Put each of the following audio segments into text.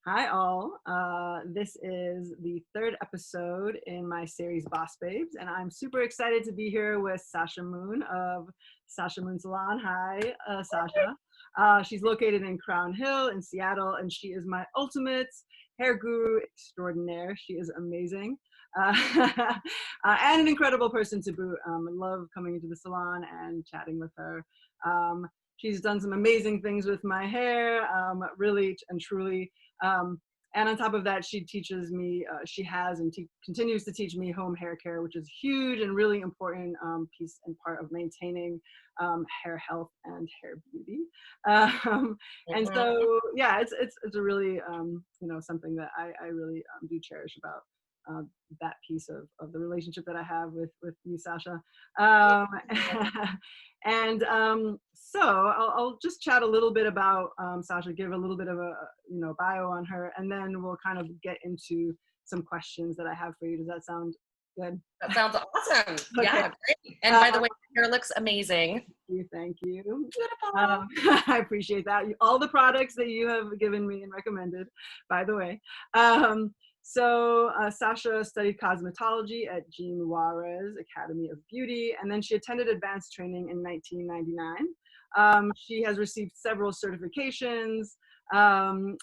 Hi, all. This is the third episode in my series Boss Babes, and I'm super excited to be here with Sasha Moon of Sasha Moon Salon. Hi, Sasha. She's located in Crown Hill in Seattle, and she is my ultimate hair guru extraordinaire. She is amazing. And an incredible person to boot. I love coming into the salon and chatting with her. She's done some amazing things with my hair, really and truly. Um, and on top of that, she teaches me, she has and continues to teach me home hair care, which is huge and really important piece and part of maintaining hair health and hair beauty. Um, and Mhm. so, yeah, it's a really, something that I really do cherish about that piece of the relationship that I have with you, Sasha. Um, and so I'll just chat a little bit about Sasha, give a little bit of a bio on her, and then we'll kind of get into some questions that I have for you. Does that sound good? That sounds awesome. Okay. Yeah, great. And Uh, by the way, your hair looks amazing. Thank you. Beautiful. I appreciate that. All the products that you have given me and recommended, by the way. Sasha studied cosmetology at Jean Juarez Academy of Beauty, and then she attended advanced training in 1999. She has received several certifications, and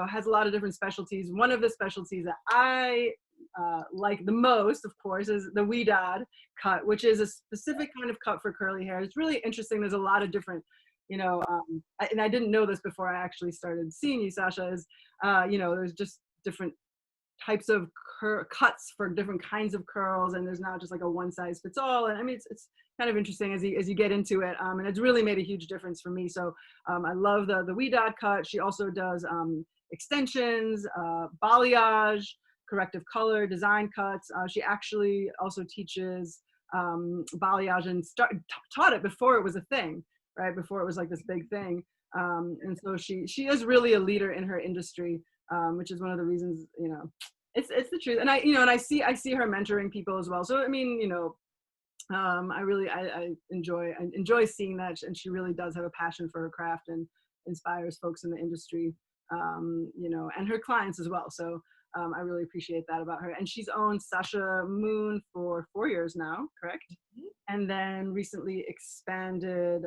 has a lot of different specialties. One of the specialties that I like the most, of course, is the Ouidad cut, which is a specific kind of cut for curly hair. It's really interesting. There's a lot of different, and I didn't know this before I actually started seeing you, Sasha, is, there's just different types of cuts for different kinds of curls, and there's not just like a one size fits all. And I mean, it's kind of interesting as you get into it, and it's really made a huge difference for me. So I love the Ouidad cut. She also does extensions, balayage, corrective color, design cuts. She actually also teaches balayage and taught it before it was a thing, right? Before it was like this big thing. And so she is really a leader in her industry, which is one of the reasons, it's the truth. And I see her mentoring people as well. So I mean, I enjoy seeing that, and she really does have a passion for her craft and inspires folks in the industry, and her clients as well. So I really appreciate that about her. And she's owned Sasha Moon for 4 years now, correct? And then recently expanded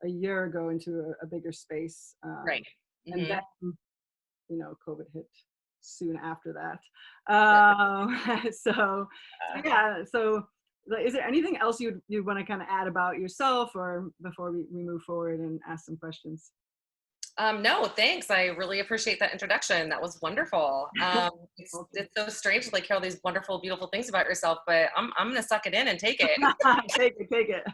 a year ago into a bigger space. Right. And Hmm. then, COVID hit soon after that. Right. So yeah, so is there anything else you want to kind of add about yourself, or before we move forward and ask some questions? No, thanks. I really appreciate that introduction. That was wonderful. It's Welcome. it's so strange to like hear all these wonderful, beautiful things about yourself, but I'm gonna suck it in and take it. Take it.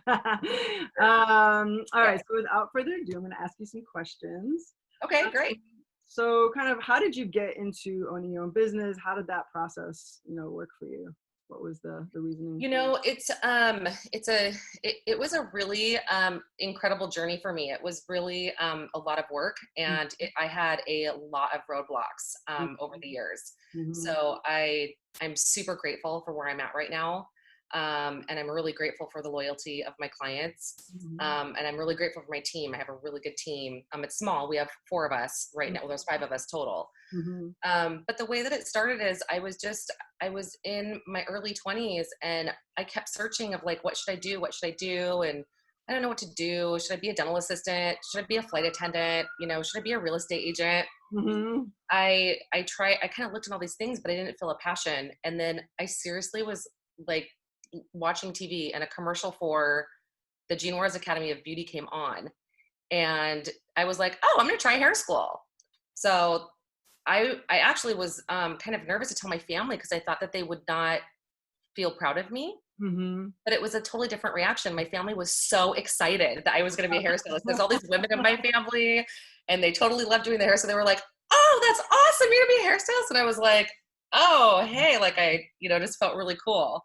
All Yeah. right. So without further ado, I'm going to ask you some questions. Okay, great. So kind of, how did you get into owning your own business? How did that process, work for you? What was the reasoning? It was a really incredible journey for me. It was really a lot of work, and I had a lot of roadblocks over the years. Mm-hmm. So I'm super grateful for where I'm at right now. And I'm really grateful for the loyalty of my clients. Hmm. And I'm really grateful for my team. I have a really good team. It's small. We have 4 of us right now. Well, there's 5 of us total. Hmm. But the way that it started is I was in my early 20s, and I kept searching of like, what should I do? What should I do? And I don't know what to do. Should I be a dental assistant? Should I be a flight attendant? Should I be a real estate agent? Hmm. I kind of looked at all these things, but I didn't feel a passion. And then I seriously was like watching TV, and a commercial for the Jean Juarez Academy of Beauty came on. And I was like, oh, I'm going to try hair school. So I actually was kind of nervous to tell my family because I thought that they would not feel proud of me. Hmm. But it was a totally different reaction. My family was so excited that I was going to be a hairstylist. There's all these women in my family, and they totally loved doing the hair. So they were like, "Oh, that's awesome! You're going to be a hairstylist." And I was like, "Oh, hey!" Like just felt really cool.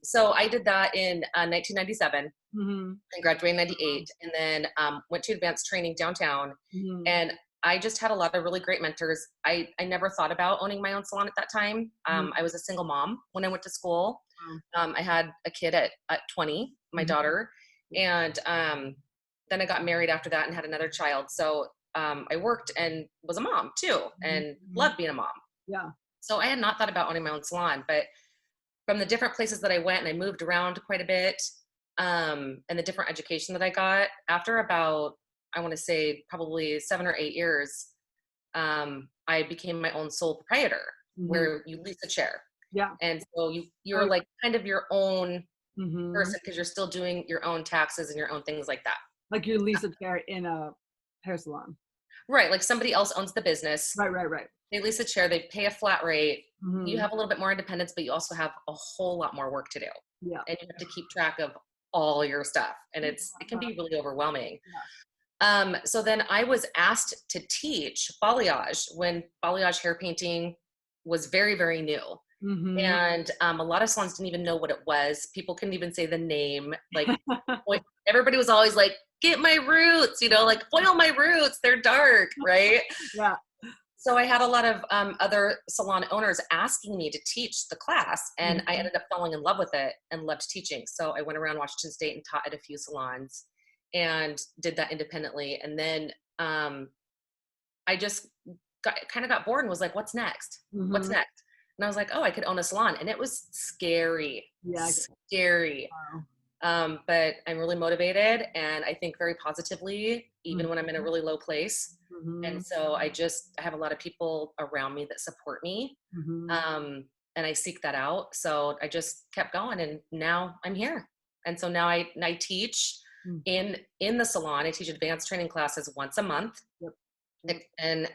So I did that in 1997. Hmm. I graduated in 98, and then went to advanced training downtown. Hmm. And I just had a lot of really great mentors. I never thought about owning my own salon at that time. I was a single mom when I went to school. I had a kid at 20, my Hmm. daughter. And then I got married after that and had another child. So I worked and was a mom too, and loved being a mom. Yeah. So I had not thought about owning my own salon, but from the different places that I went, and I moved around quite a bit, and the different education that I got, after about, I want to say probably 7 or 8 years, I became my own sole proprietor, where you lease a chair. Yeah. And so you're like kind of your own Mm-hmm. person, because you're still doing your own taxes and your own things like that. Like you lease a chair in a hair salon. Right. Like somebody else owns the business. Right. They lease a chair, they pay a flat rate. Mm-hmm. You have a little bit more independence, but you also have a whole lot more work to do. Yeah. And you have to keep track of all your stuff. And it can be really overwhelming. Yeah. So then I was asked to teach balayage when balayage hair painting was very, very new. Mm-hmm. And a lot of salons didn't even know what it was. People couldn't even say the name. Like everybody was always like, get my roots, like foil my roots. They're dark, right? Yeah. So I had a lot of other salon owners asking me to teach the class, and I ended up falling in love with it and loved teaching. So I went around Washington State and taught at a few salons and did that independently. And then I just kind of got bored and was like, what's next? What's next? And I was like, oh, I could own a salon. And it was scary. Yeah. Scary. Wow. But I'm really motivated, and I think very positively, even when I'm in a really low place. And so I have a lot of people around me that support me. And I seek that out. So I just kept going, and now I'm here. And so now I teach in the salon. I teach advanced training classes once a month. Yep. And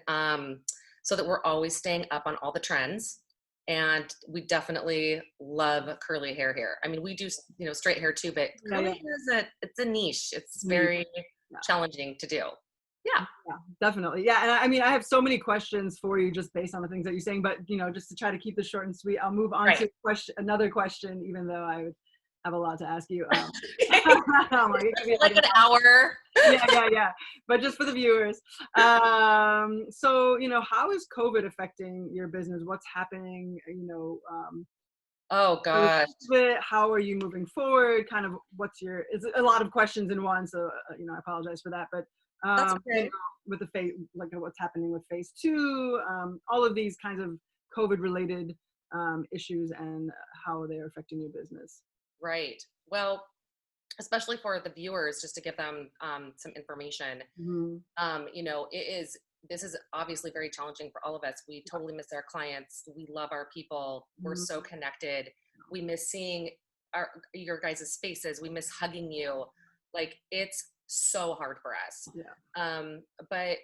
so that we're always staying up on all the trends. And we definitely love curly hair here. I mean, we do, straight hair too, but curly hair it's a niche. It's very challenging to do. Yeah, definitely. Yeah. And I mean, I have so many questions for you just based on the things that you're saying, but just to try to keep this short and sweet, I'll move on to another question, even though I would have a lot to ask you. Like an hour. Yeah. But just for the viewers. So, how is COVID affecting your business? What's happening? Oh gosh. How are you moving forward? Kind of it's a lot of questions in one. So, I apologize for that, but that's okay. With the phase, like what's happening with phase 2, all of these kinds of COVID related issues and how they're affecting your business. Right. Well, especially for the viewers, just to give them some information, this is obviously very challenging for all of us. We totally miss our clients. We love our people. We're so connected. We miss seeing your guys' faces. We miss hugging you. Like, it's so hard for us. Yeah. But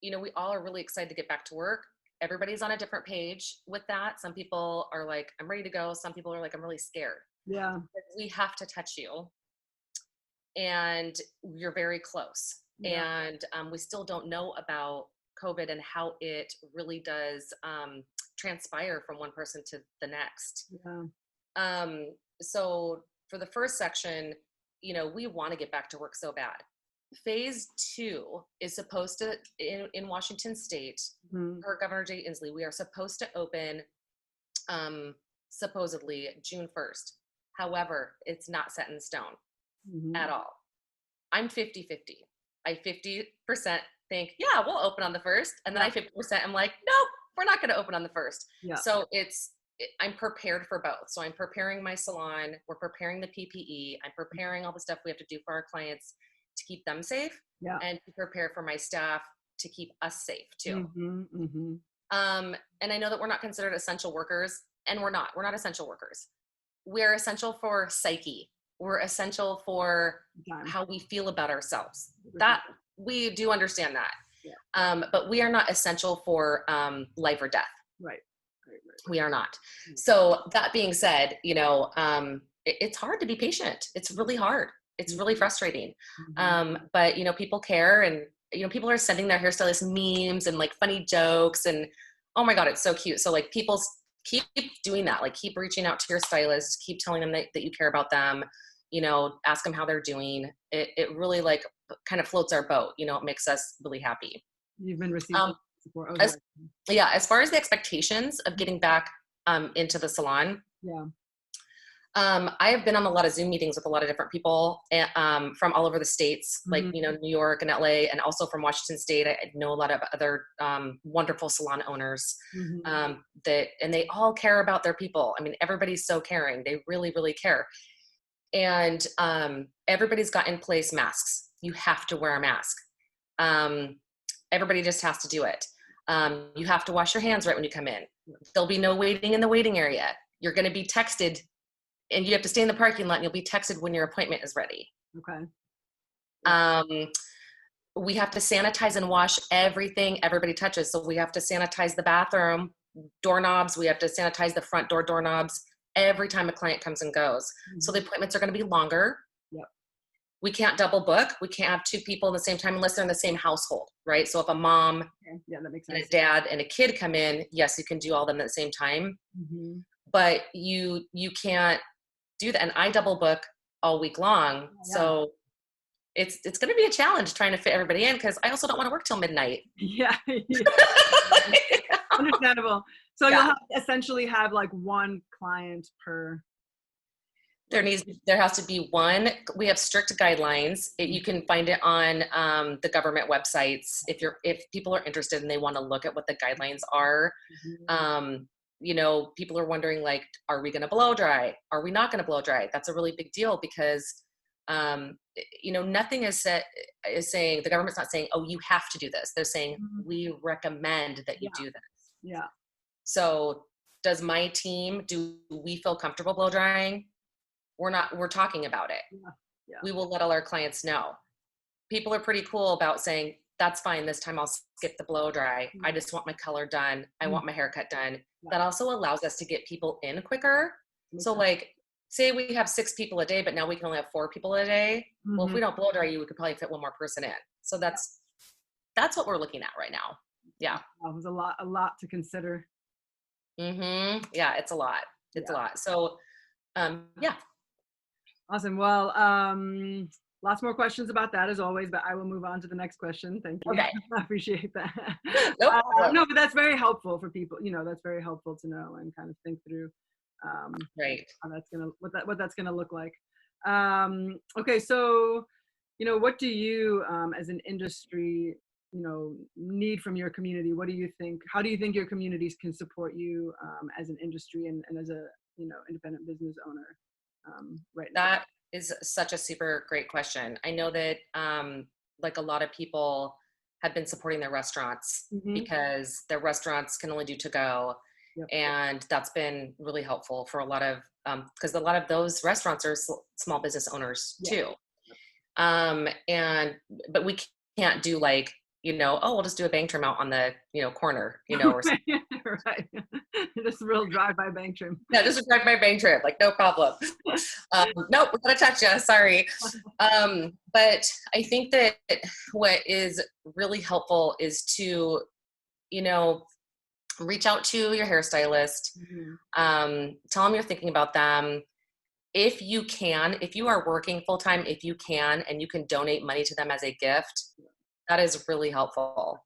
we all are really excited to get back to work. Everybody's on a different page with that. Some people are like, I'm ready to go. Some people are like, I'm really scared. Yeah. We have to touch you. And you're very close. Yeah. And we still don't know about COVID and how it really does transpire from one person to the next. Yeah. So for the first section, we want to get back to work so bad. Phase 2 is supposed to, in Washington State, per Governor Jay Inslee, we are supposed to open supposedly June 1st. However, it's not set in stone at all. I'm 50-50. I 50% think, yeah, we'll open on the 1st. And then I 50% I'm like, nope, we're not going to open on the 1st. Yeah. So I'm prepared for both. So I'm preparing my salon. We're preparing the PPE. I'm preparing all the stuff we have to do for our clients to keep them safe, and to prepare for my staff to keep us safe too. And I know that we're not considered essential workers, and we're not essential workers. We're essential for psyche. We're essential for how we feel about ourselves. That we do understand that. Yeah. But we are not essential for life or death. Right. We are not. So that being said, it's hard to be patient. It's really hard. It's really frustrating. But people care, and people are sending their hairstylist memes and like funny jokes, and oh my God, it's so cute. So like people keep doing that. Like keep reaching out to your stylist, keep telling them that you care about them, ask them how they're doing. It really like kind of floats our boat. It makes us really happy. You've been receiving support. As far as the expectations of getting back into the salon. Yeah. I have been on a lot of Zoom meetings with a lot of different people from all over the states, like, Mm-hmm. you know, New York and LA, and also from Washington State. I know a lot of other wonderful salon owners Mm-hmm. and they all care about their people. I mean, everybody's so caring. They really, really care. And everybody's got in place masks. You have to wear a mask. Everybody just has to do it. You have to wash your hands right when you come in. There'll be no waiting in the waiting area. You're going to be texted, and you have to stay in the parking lot, and you'll be texted when your appointment is ready. Okay. We have to sanitize and wash everything everybody touches. So we have to sanitize the bathroom doorknobs. We have to sanitize the front door doorknobs every time a client comes and goes. Mm-hmm. So the appointments are going to be longer. Yep. We can't double book. We can't have two people in the same time unless they're in the same household, right? So if a mom Yeah, that makes and sense. a dad and a kid come in, yes, you can do all of them at the same time, Mm-hmm. but you can't do that. And I double book all week long. Yeah. So it's going to be a challenge trying to fit everybody in, because I also don't want to work till midnight. Yeah. Understandable. So Yeah. you'll essentially have like one client per. There has to be one. We have strict guidelines. You can find it on the government websites if people are interested and they want to look at what the guidelines are. Mm-hmm. You know, people are wondering, like, are we going to blow dry? Are we not going to blow dry? That's a really big deal, because you know, nothing is saying, the government's not saying, oh, you have to do this. They're saying, we recommend that you do this. Yeah. So does my team, do we feel comfortable blow drying? We're talking about it. Yeah. We will let all our clients know. People are pretty cool about saying, that's fine, this time I'll skip the blow dry. I just want my color done. I want my haircut done. Yeah. That also allows us to get people in quicker. So like, say we have 6 people a day, but now we can only have 4 people a day. Mm-hmm. Well, if we don't blow dry you, we could probably fit one more person in. So that's what we're looking at right now. Yeah. That was a lot to consider. Mm-hmm. Yeah, it's a lot. It's a lot. So, yeah. Awesome. Well, lots more questions about that as always, but I will move on to the next question. Thank you. Okay. I appreciate that. No problem. No, but that's very helpful for people. You know, that's very helpful to know and kind of think through right. how that's gonna what that's gonna look like. Okay, so you know, what do you as an industry, you know, need from your community? What do you think? How do you think your communities can support you as an industry and as a, you know, independent business owner right now? That is such a super great question. I know that like a lot of people have been supporting their restaurants because their restaurants can only do to go. Yep. And that's been really helpful for a lot of, because a lot of those restaurants are small business owners too. But we can't do like, you know, oh, we'll just do a bank trim out on the, you know, corner, you know, or something. Right. Just a real drive-by bank trim. Yeah, just a drive-by bank trip, like no problem. Nope, we're gonna touch you, sorry. But I think that what is really helpful is to, you know, reach out to your hairstylist, tell them you're thinking about them. If you can, if you are working full-time, if you can, and you can donate money to them as a gift, that is really helpful.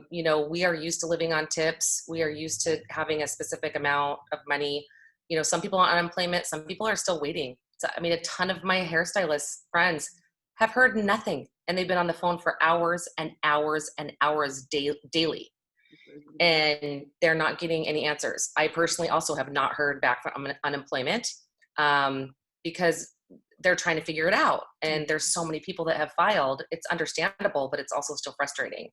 You know, we are used to living on tips. We are used to having a specific amount of money. You know, some people are on unemployment, some people are still waiting. So, I mean, a ton of my hairstylist friends have heard nothing, and they've been on the phone for hours and hours and hours daily. And they're not getting any answers. I personally also have not heard back from unemployment because they're trying to figure it out. And there's so many people that have filed. It's understandable, but it's also still frustrating.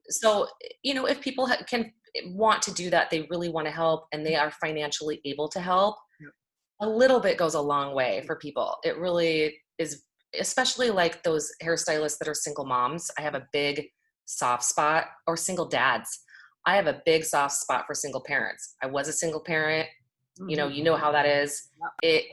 So, you know, if people can want to do that, they really want to help and they are financially able to help, a little bit goes a long way for people. It really is, especially like those hairstylists that are single moms. I have a big soft spot, or single dads. I have a big soft spot for single parents. I was a single parent. You know how that is. It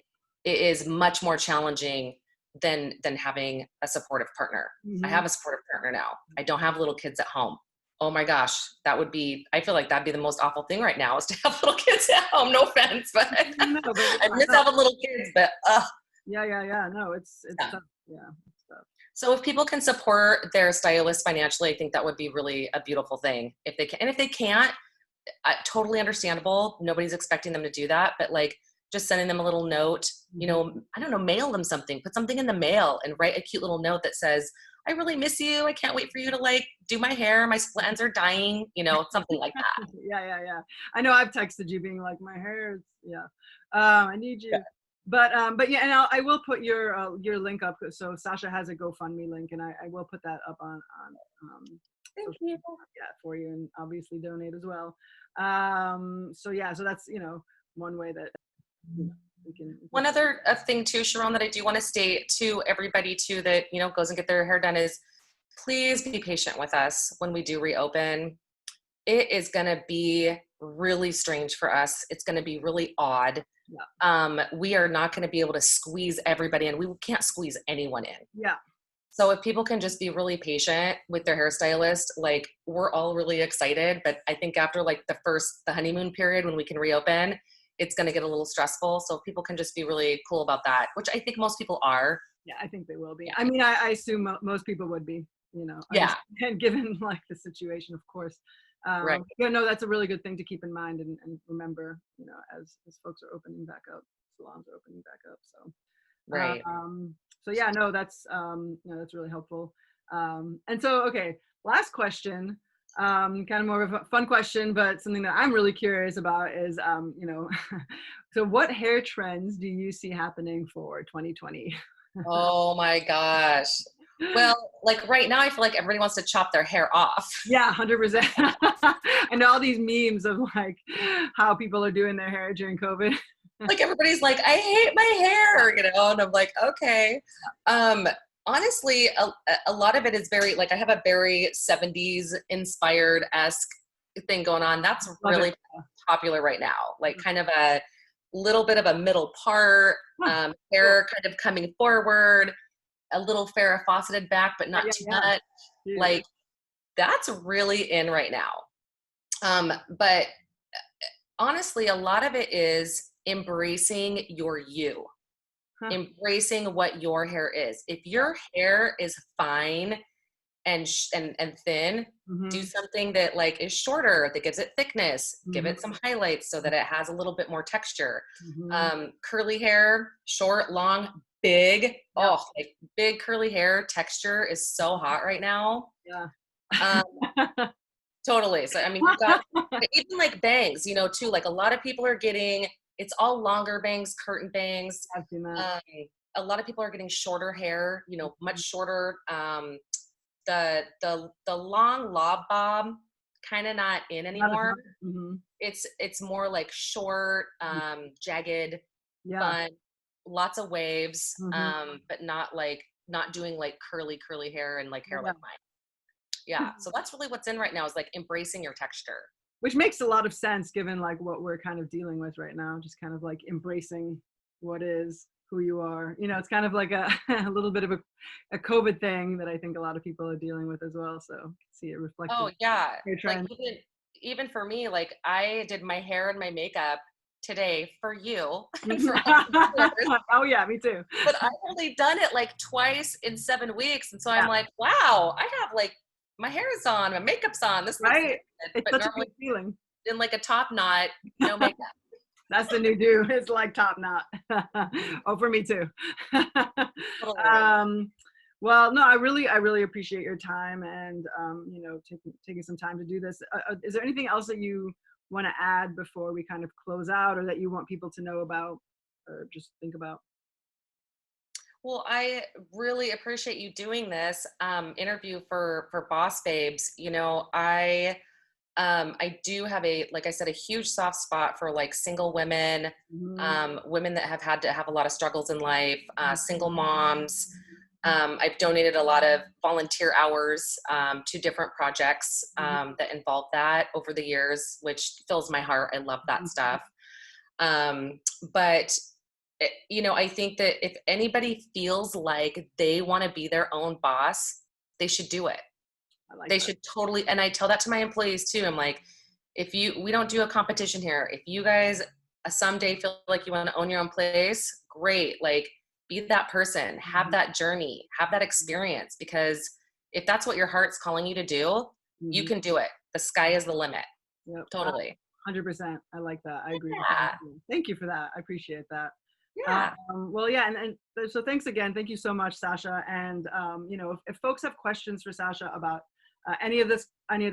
is much more challenging than having a supportive partner. I have a supportive partner now. I don't have little kids at home. Oh my gosh, I feel like that'd be the most awful thing right now, is to have little kids at home. No offense, but I miss having little kids, but yeah. No, it's tough. Yeah. So if people can support their stylist financially, I think that would be really a beautiful thing. If they can, and if they can't, totally understandable. Nobody's expecting them to do that, but like, just sending them a little note, you know, I don't know, mail them something, put something in the mail and write a cute little note that says, I really miss you. I can't wait for you to like do my hair. My split ends are dying, you know, something like that. Yeah. I know I've texted you being like, my hair is, I need you. But yeah, and I will put your link up. So Sasha has a GoFundMe link, and I will put that up on Thank you. Yeah, for you, and obviously donate as well. So yeah, so that's, you know, one way that, you know, we can. One other thing too, Sharon, that I do want to state to everybody too that, you know, goes and get their hair done is please be patient with us when we do reopen. It is going to be really strange for us. It's going to be really odd. Yeah. We are not going to be able to squeeze everybody in. We can't squeeze anyone in. Yeah. So if people can just be really patient with their hairstylist, like we're all really excited, but I think after like the honeymoon period when we can reopen, it's going to get a little stressful. So if people can just be really cool about that, which I think most people are. Yeah, I think they will be. I mean, I assume most people would be, you know, and given like the situation, of course. Right. Yeah, no, that's a really good thing to keep in mind and remember, you know, as folks are opening back up, salons are opening back up. So, right. So yeah, no, that's, you know, that's really helpful. And so, okay, last question, kind of more of a fun question, but something that I'm really curious about is, you know, so what hair trends do you see happening for 2020? Oh my gosh. Well, like right now, I feel like everybody wants to chop their hair off. Yeah, 100%. And all these memes of like how people are doing their hair during COVID. Like everybody's like, I hate my hair, you know, and I'm like, okay. Honestly, a lot of it is very, like I have a very 70s inspired-esque thing going on. That's really popular right now. Like kind of a little bit of a middle part, hair kind of coming forward, a little Farrah Fawcetted back, but not too much. Yeah. Like that's really in right now. But honestly, a lot of it is embracing your you, embracing what your hair is. If your hair is fine and thin, do something that like is shorter, that gives it thickness, give it some highlights so that it has a little bit more texture. Curly hair, short, long, big. Oh, like big curly hair texture is so hot right now. Yeah. Totally. So, I mean, you've got even like bangs, you know, too, like a lot of people are getting, it's all longer bangs, curtain bangs. I've seen that. A lot of people are getting shorter hair, you know, much shorter. The long lob bob kind of not in anymore. It's more like short, jagged, fun, lots of waves, but not doing like curly hair and like hair like mine. Yeah. So that's really what's in right now is like embracing your texture. Which makes a lot of sense given like what we're kind of dealing with right now, just kind of like embracing what is, who you are. You know, it's kind of like a little bit of a COVID thing that I think a lot of people are dealing with as well. So see it reflected. Oh yeah. Like even for me, like I did my hair and my makeup today for you. Oh yeah, me too. But I've only done it like twice in 7 weeks. And so I'm like, wow, I have like, my hair is on, my makeup's on. This right. It's such a good feeling. In like a top knot, no makeup. That's the new do. It's like top knot. Oh, for me too. Well, no, I really appreciate your time and you know, taking some time to do this. Is there anything else that you want to add before we kind of close out, or that you want people to know about, or just think about? Well, I really appreciate you doing this interview for Boss Babes. You know, I do have like I said, a huge soft spot for like single women, women that have had to have a lot of struggles in life, single moms. I've donated a lot of volunteer hours to different projects that involve that over the years, which fills my heart. I love that stuff. But you know, I think that if anybody feels like they want to be their own boss, they should do it. They should totally. And I tell that to my employees too. I'm like, we don't do a competition here. If you guys someday feel like you want to own your own place, great. Like be that person, have that journey, have that experience, because if that's what your heart's calling you to do, you can do it. The sky is the limit. Yep. Totally. 100%. I like that. I agree. Yeah. Thank you for that. I appreciate that. Yeah. Well, yeah, and so thanks again. Thank you so much, Sasha. And you know, if folks have questions for Sasha about any of this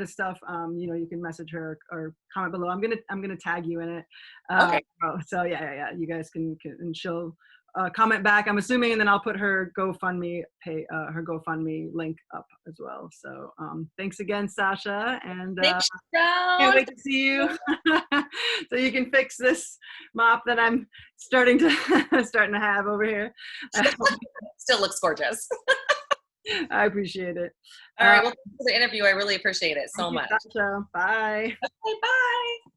stuff, you know, you can message her or comment below. I'm gonna tag you in it. Okay. So yeah. You guys can and she'll comment back, I'm assuming, and then I'll put her GoFundMe link up as well. So thanks again, Sasha, and Thanks, can't Sharon. wait to see you. So you can fix this mop that I'm starting to have over here. Still looks gorgeous. I appreciate it. All right. Well, thanks for the interview. I really appreciate it so much. Sasha. Bye. Okay, bye.